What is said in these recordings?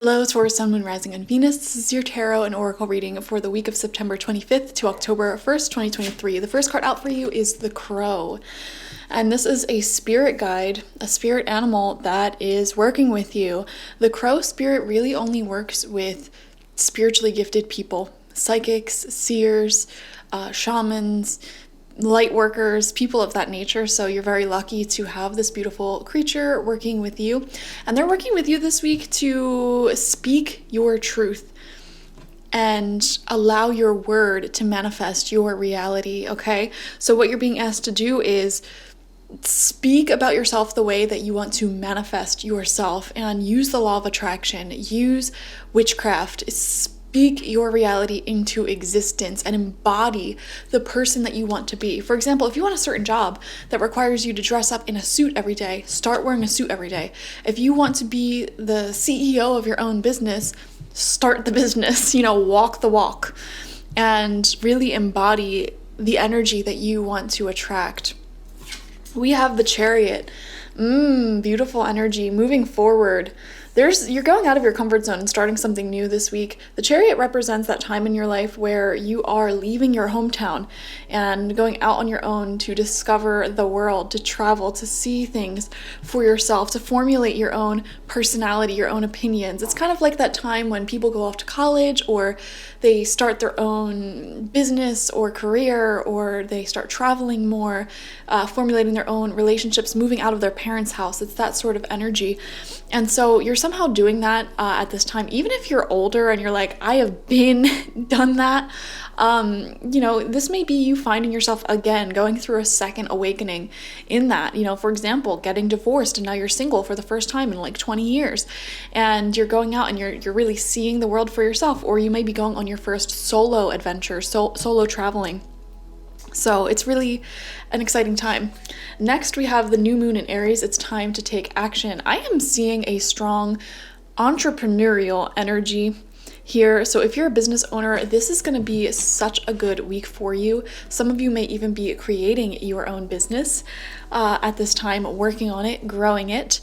Hello, Taurus, Sun, Moon, Rising, and Venus. This is your tarot and oracle reading for the week of September 25th to October 1st, 2023. The first card out for you is the Crow. And this is a spirit guide, a spirit animal that is working with you. The Crow spirit really only works with spiritually gifted people, psychics, seers, shamans, light workers, people of that nature. So you're very lucky to have this beautiful creature working with you. And they're working with you this week to speak your truth and allow your word to manifest your reality, okay? So what you're being asked to do is speak about yourself the way that you want to manifest yourself and use the law of attraction, use witchcraft, speak your reality into existence and embody the person that you want to be. For example, if you want a certain job that requires you to dress up in a suit every day, start wearing a suit every day. If you want to be the CEO of your own business, start the business, walk the walk and really embody the energy that you want to attract. We have the Chariot. Beautiful energy, moving forward. You're going out of your comfort zone and starting something new this week. The Chariot represents that time in your life where you are leaving your hometown and going out on your own to discover the world, to travel, to see things for yourself, to formulate your own personality, your own opinions. It's kind of like that time when people go off to college or they start their own business or career, or they start traveling more, formulating their own relationships, moving out of their parents' house. It's that sort of energy. And so you're somehow doing that at this time. Even if you're older and you're like, I have done that, this may be you finding yourself again going through a second awakening in that. For example, getting divorced and now you're single for the first time in like 20 years, and you're going out and you're really seeing the world for yourself, or you may be going on your first solo adventure, solo traveling. So it's really an exciting time. Next, we have the new moon in Aries. It's time to take action. I am seeing a strong entrepreneurial energy here. So if you're a business owner, this is going to be such a good week for you. Some of you may even be creating your own business at this time, working on it, growing it,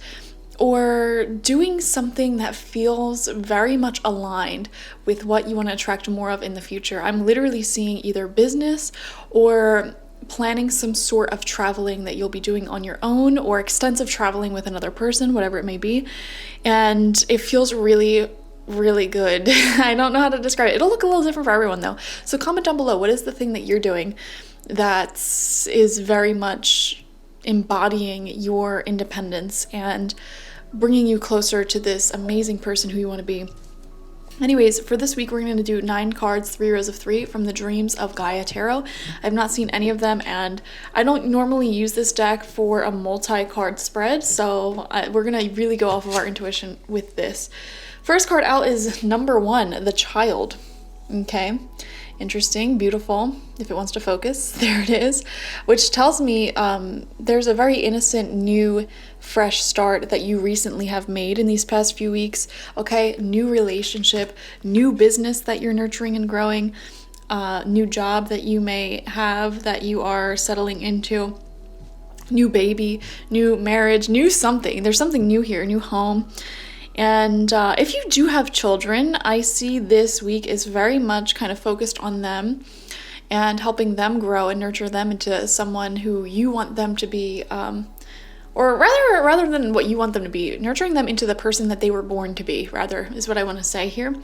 or doing something that feels very much aligned with what you want to attract more of in the future. I'm literally seeing either business or planning some sort of traveling that you'll be doing on your own, or extensive traveling with another person, whatever it may be. And it feels really, really good. I don't know how to describe it. It'll look a little different for everyone though. So comment down below, what is the thing that you're doing that is very much embodying your independence and bringing you closer to this amazing person who you want to be. Anyways, for this week, we're going to do 9 cards, 3 rows of 3 from the Dreams of Gaia Tarot. I've not seen any of them, and I don't normally use this deck for a multi-card spread, so we're going to really go off of our intuition with this. First card out is number 1, the Child. Okay. Interesting, beautiful, if it wants to focus, there it is, which tells me there's a very innocent, new, fresh start that you recently have made in these past few weeks, okay? New relationship, new business that you're nurturing and growing, new job that you may have that you are settling into, new baby, new marriage, new something. There's something new here, new home. And if you do have children, I see this week is very much kind of focused on them and helping them grow and nurture them into someone who you want them to be, or rather than what you want them to be, nurturing them into the person that they were born to be, rather, is what I want to say here.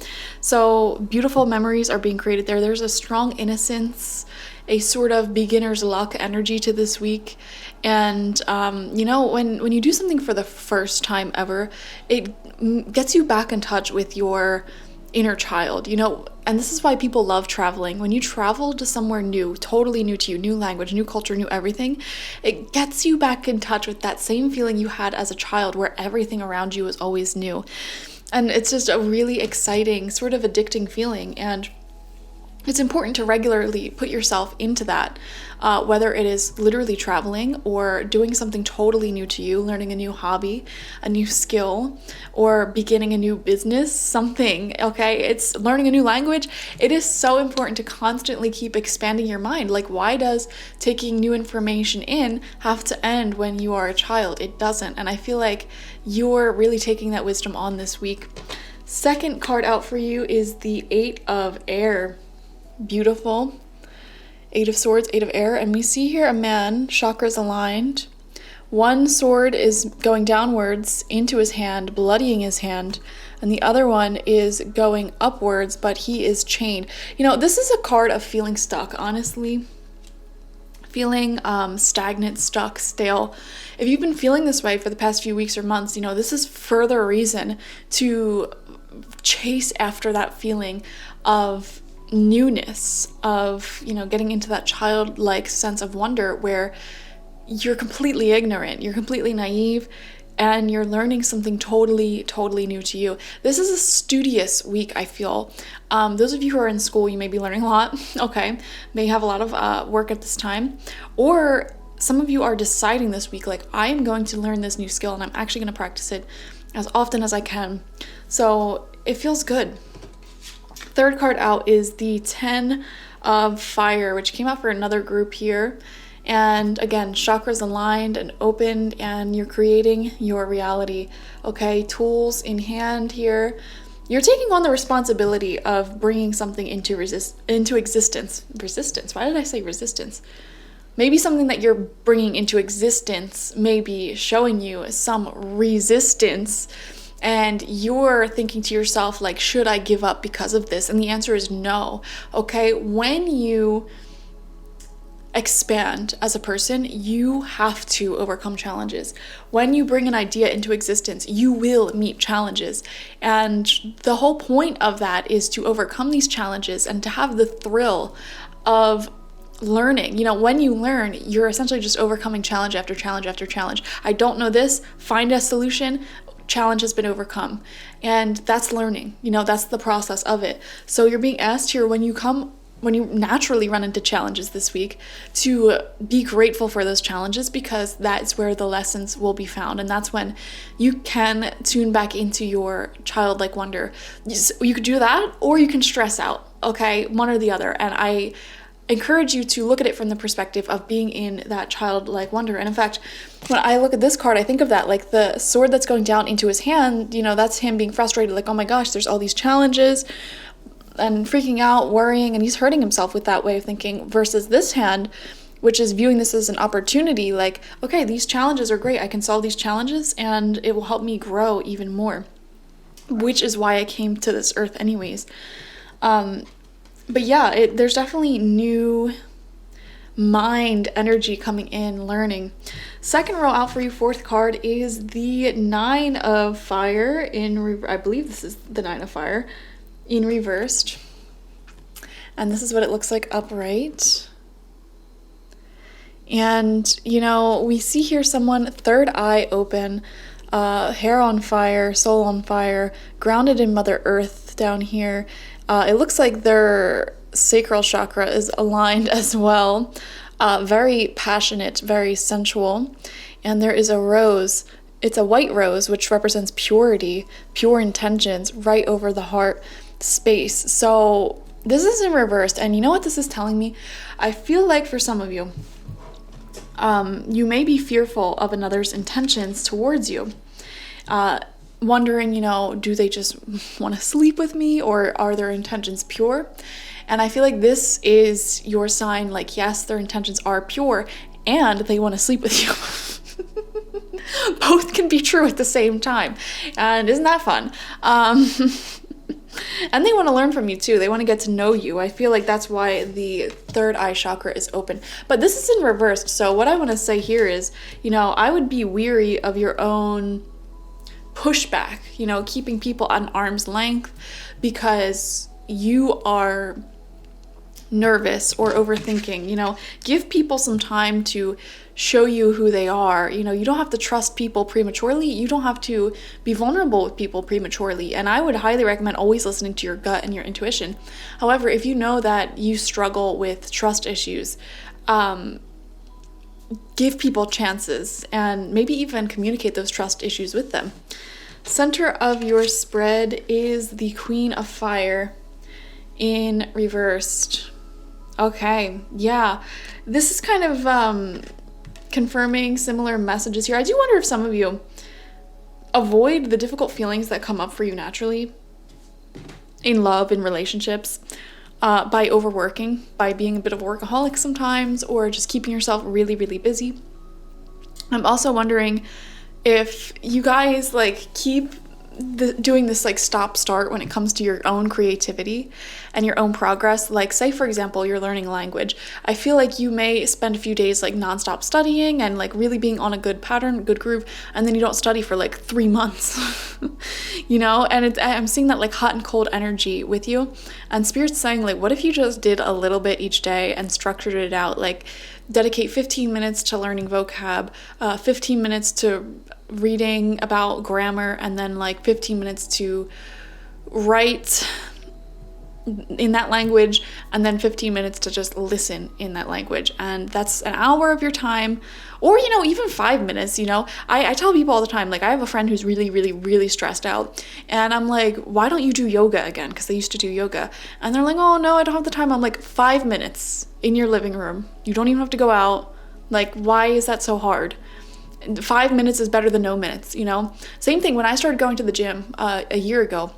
So beautiful memories are being created there. There's a strong innocence, a sort of beginner's luck energy to this week. And when you do something for the first time ever, it gets you back in touch with your inner child, and this is why people love traveling. When you travel to somewhere new, totally new to you, new language, new culture, new everything, it gets you back in touch with that same feeling you had as a child where everything around you is always new. And it's just a really exciting, sort of addicting feeling. And it's important to regularly put yourself into that, whether it is literally traveling or doing something totally new to you, learning a new hobby, a new skill, or beginning a new business, something, okay? It's learning a new language. It is so important to constantly keep expanding your mind. Like, why does taking new information in have to end when you are a child? It doesn't. And I feel like you're really taking that wisdom on this week. Second card out for you is the Eight of Air. Beautiful. Eight of Swords, Eight of Air. And we see here a man, chakras aligned. One sword is going downwards into his hand, bloodying his hand, and the other one is going upwards, but he is chained. This is a card of feeling stuck, honestly. Feeling stagnant, stuck, stale. If you've been feeling this way for the past few weeks or months, this is further reason to chase after that feeling of newness, of, getting into that childlike sense of wonder where you're completely ignorant, you're completely naive, and you're learning something totally, totally new to you. This is a studious week, I feel. Those of you who are in school, you may be learning a lot, okay? May have a lot of work at this time. Or some of you are deciding this week, like, I'm going to learn this new skill and I'm actually going to practice it as often as I can. So it feels good. Third card out is the 10 of Fire, which came out for another group here. And again, chakras aligned and opened, and you're creating your reality. Okay, tools in hand here. You're taking on the responsibility of bringing something into existence. Resistance. Why did I say resistance? Maybe something that you're bringing into existence may be showing you some resistance, and you're thinking to yourself, like, should I give up because of this? And the answer is no. Okay, when you expand as a person, you have to overcome challenges. When you bring an idea into existence, you will meet challenges. And the whole point of that is to overcome these challenges and to have the thrill of learning. When you learn, you're essentially just overcoming challenge after challenge after challenge. I don't know this, find a solution, challenge has been overcome. And that's learning. That's the process of it. So you're being asked here, when you naturally run into challenges this week, to be grateful for those challenges, because that's where the lessons will be found. And that's when you can tune back into your childlike wonder. You could do that, or you can stress out, okay? One or the other. And I encourage you to look at it from the perspective of being in that childlike wonder. And in fact, when I look at this card, I think of that, like the sword that's going down into his hand, that's him being frustrated, like, oh my gosh, there's all these challenges, and freaking out, worrying, and he's hurting himself with that way of thinking, versus this hand, which is viewing this as an opportunity, like, okay, these challenges are great, I can solve these challenges and it will help me grow even more, which is why I came to this earth anyways. But yeah, there's definitely new mind energy coming in, learning. Second row out for you, fourth card, is the 9 of Fire I believe this is the 9 of Fire in reversed, and this is what it looks like upright. And we see here someone third eye open, hair on fire, soul on fire, grounded in Mother Earth down here. It looks like their sacral chakra is aligned as well. Very passionate, very sensual. And there is a rose. It's a white rose, which represents purity, pure intentions, right over the heart space. So this is in reversed, and you know what this is telling me? I feel like for some of you, you may be fearful of another's intentions towards you, wondering, do they just want to sleep with me, or are their intentions pure? And I feel like this is your sign, like, yes, their intentions are pure and they want to sleep with you. Both can be true at the same time, and isn't that fun? And they want to learn from you too. They want to get to know you. I feel like that's why the third eye chakra is open. But this is in reversed. So what I want to say here is, I would be weary of your own pushback, keeping people at arm's length because you are nervous or overthinking. Give people some time to show you who they are. You don't have to trust people prematurely. You don't have to be vulnerable with people prematurely. And I would highly recommend always listening to your gut and your intuition. However, if you know that you struggle with trust issues, give people chances and maybe even communicate those trust issues with them. Center of your spread is the Queen of Fire in reversed. Okay, yeah. This is kind of confirming similar messages here. I do wonder if some of you avoid the difficult feelings that come up for you naturally. in love, in relationships, by overworking, by being a bit of a workaholic sometimes, or just keeping yourself really, really busy. I'm also wondering if you guys like keep doing this like stop start when it comes to your own creativity and your own progress. Like, say for example, you're learning a language. I feel like you may spend a few days like nonstop studying and like really being on a good pattern, good groove, and then you don't study for like 3 months. You know, and I'm seeing that like hot and cold energy with you, and Spirit's saying like, what if you just did a little bit each day and structured it out? Like, dedicate 15 minutes to learning vocab, 15 minutes to reading about grammar, and then like 15 minutes to write in that language, and then 15 minutes to just listen in that language. And that's an hour of your time, or, you know, even 5 minutes. You know, I tell people all the time, like, I have a friend who's really, really, really stressed out, and I'm like, why don't you do yoga again? Because they used to do yoga, and they're like, oh no, I don't have the time. I'm like, 5 minutes in your living room. You don't even have to go out. Like, why is that so hard? 5 minutes is better than no minutes, you know? Same thing when I started going to the gym a year ago.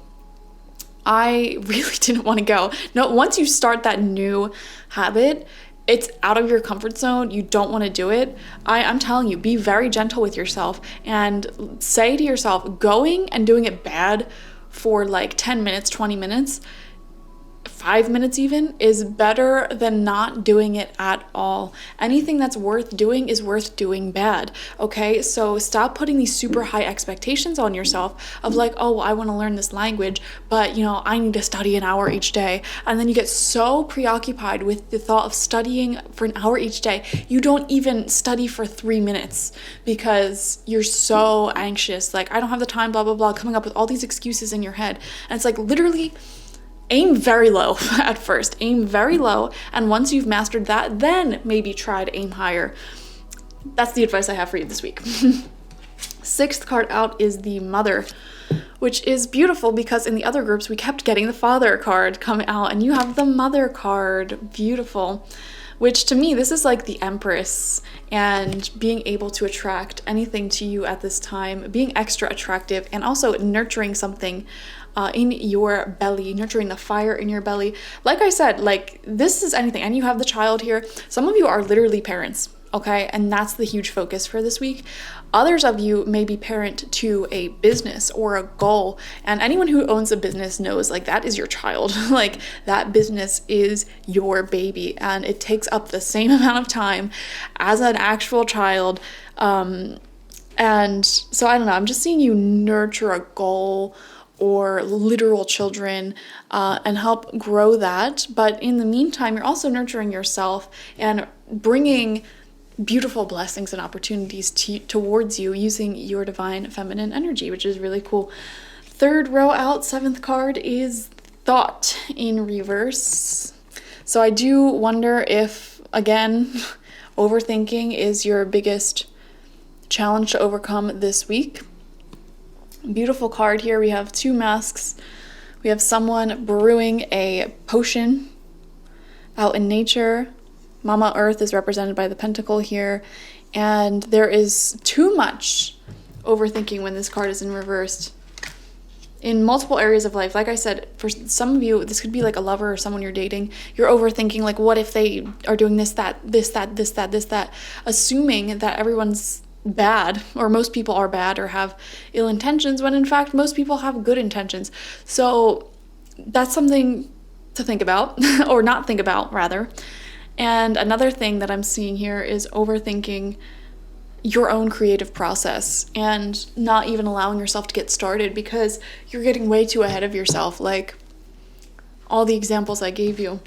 I really didn't want to go. No, once you start that new habit, it's out of your comfort zone. You don't want to do it. I'm telling you, be very gentle with yourself and say to yourself, going and doing it bad for like 10 minutes, 20 minutes, 5 minutes even, is better than not doing it at all. Anything that's worth doing is worth doing bad, okay? So stop putting these super high expectations on yourself of like, oh, I want to learn this language, but, you know, I need to study an hour each day. And then you get so preoccupied with the thought of studying for an hour each day, you don't even study for 3 minutes because you're so anxious. Like, I don't have the time, blah, blah, blah, coming up with all these excuses in your head. And it's like, literally, aim very low at first. Aim very low, and once you've mastered that, then maybe try to aim higher. That's the advice I have for you this week. Sixth card out is the Mother, which is beautiful because in the other groups we kept getting the Father card come out, and you have the Mother card. Beautiful. Which to me, this is like the Empress, and being able to attract anything to you at this time, being extra attractive, and also nurturing something in your belly, nurturing the fire in your belly. Like I said, like, this is anything, and you have the child here. Some of you are literally parents, okay? And that's the huge focus for this week. Others of you may be parent to a business or a goal, and anyone who owns a business knows, like, that is your child. Like, that business is your baby, and it takes up the same amount of time as an actual child. And so I don't know, I'm just seeing you nurture a goal or literal children and help grow that. But in the meantime, you're also nurturing yourself and bringing beautiful blessings and opportunities towards you using your divine feminine energy, which is really cool. Third row out, seventh card, is Thought in reverse. So I do wonder if, again, overthinking is your biggest challenge to overcome this week. Beautiful card here. We have 2 masks. We have someone brewing a potion out in nature. Mama Earth is represented by the pentacle here. And there is too much overthinking when this card is in reversed in multiple areas of life. Like I said, for some of you, this could be like a lover or someone you're dating. You're overthinking, like, what if they are doing this, that, assuming that everyone's bad, or most people are bad or have ill intentions, when in fact most people have good intentions. So that's something to think about, or not think about rather. And another thing that I'm seeing here is overthinking your own creative process and not even allowing yourself to get started because you're getting way too ahead of yourself, like all the examples I gave you.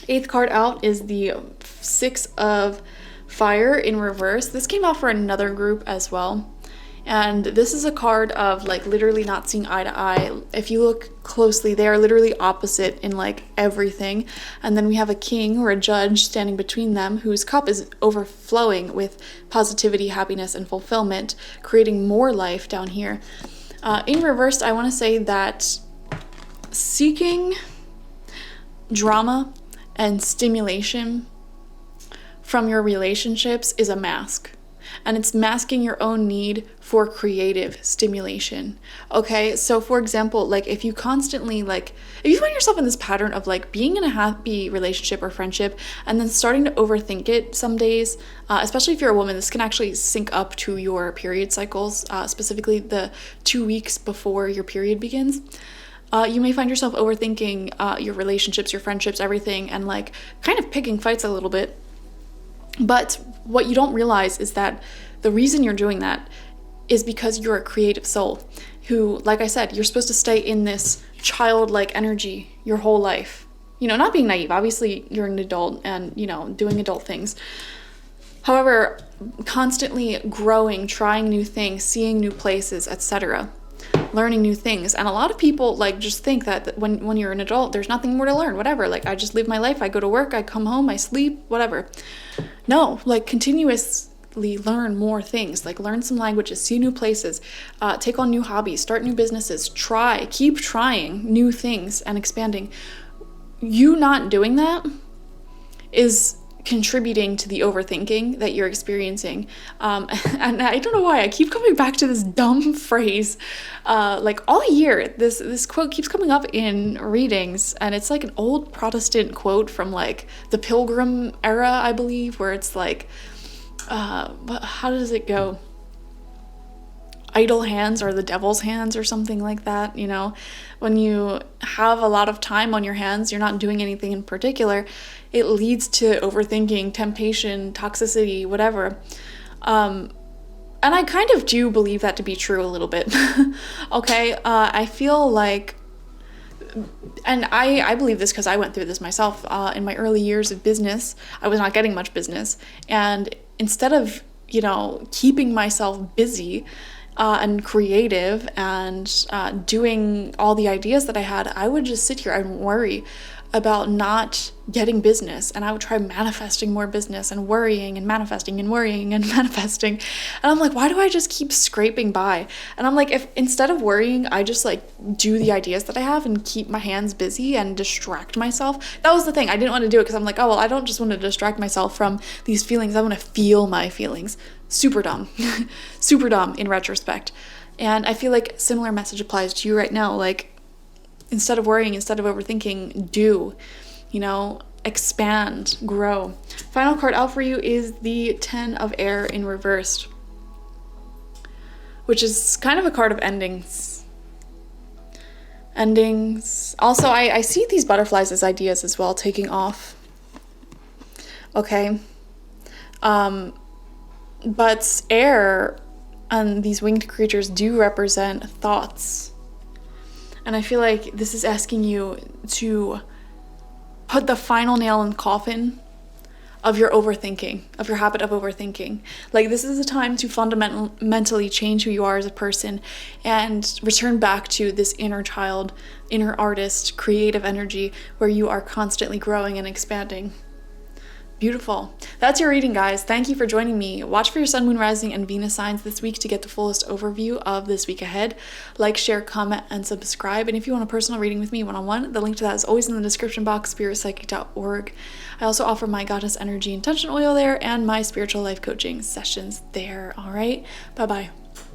8th card out is the 6 of Fire in reverse. This came out for another group as well. And this is a card of like literally not seeing eye to eye. If you look closely, they are literally opposite in like everything. And then we have a king or a judge standing between them whose cup is overflowing with positivity, happiness, and fulfillment, creating more life down here. In reverse, I want to say that seeking drama and stimulation from your relationships is a mask, and it's masking your own need for creative stimulation. Okay, so for example, like if you constantly if you find yourself in this pattern of like being in a happy relationship or friendship and then starting to overthink it some days, especially if you're a woman, this can actually sync up to your period cycles, specifically the 2 weeks before your period begins. You may find yourself overthinking your relationships, your friendships, everything, and like kind of picking fights a little bit. But what you don't realize is that the reason you're doing that is because you're a creative soul who, like I said, you're supposed to stay in this childlike energy your whole life. You know, not being naive. Obviously, you're an adult and, you know, doing adult things. However, constantly growing, trying new things, seeing new places, etc., learning new things. And a lot of people like just think that when you're an adult, there's nothing more to learn, whatever. Like I just live my life. I go to work, I come home, I sleep, whatever. No, like continuously learn more things, like learn some languages, see new places, take on new hobbies, start new businesses, keep trying new things and expanding. You not doing that is contributing to the overthinking that you're experiencing. And I don't know why I keep coming back to this dumb phrase. Like all year, this quote keeps coming up in readings, and it's like an old Protestant quote from like the Pilgrim era, I believe, where it's like, how does it go? Idle hands are the devil's hands or something like that, you know? When you have a lot of time on your hands, you're not doing anything in particular, it leads to overthinking, temptation, toxicity, whatever. And I kind of do believe that to be true a little bit. Okay, I feel like, and I believe this because I went through this myself. In my early years of business, I was not getting much business. And instead of, you know, keeping myself busy and creative and doing all the ideas that I had, I would just sit here and worry about not getting business, and I would try manifesting more business and worrying and manifesting and worrying and manifesting. And I'm like, why do I just keep scraping by? And I'm like, if instead of worrying, I just like do the ideas that I have and keep my hands busy and distract myself. That was the thing. I didn't want to do it because I'm like, oh, well, I don't just want to distract myself from these feelings. I want to feel my feelings. Super dumb. Super dumb in retrospect. And I feel like similar message applies to you right now. Like, instead of worrying, instead of overthinking, do, you know, expand, grow. Final card out for you is the 10 of Air in reversed, which is kind of a card of endings. Also, I see these butterflies as ideas as well, taking off. Okay. But air and these winged creatures do represent thoughts. And I feel like this is asking you to put the final nail in the coffin of your overthinking, of your habit of overthinking. Like, this is a time to fundamentally change who you are as a person and return back to this inner child, inner artist, creative energy where you are constantly growing and expanding. Beautiful. That's your reading, guys. Thank you for joining me. Watch for your sun, moon, rising, and Venus signs this week to get the fullest overview of this week ahead. Like, share, comment, and subscribe. And if you want a personal reading with me one-on-one, the link to that is always in the description box, spiritpsychic.org. I also offer my Goddess Energy Intention Oil there and my spiritual life coaching sessions there. All right. Bye-bye.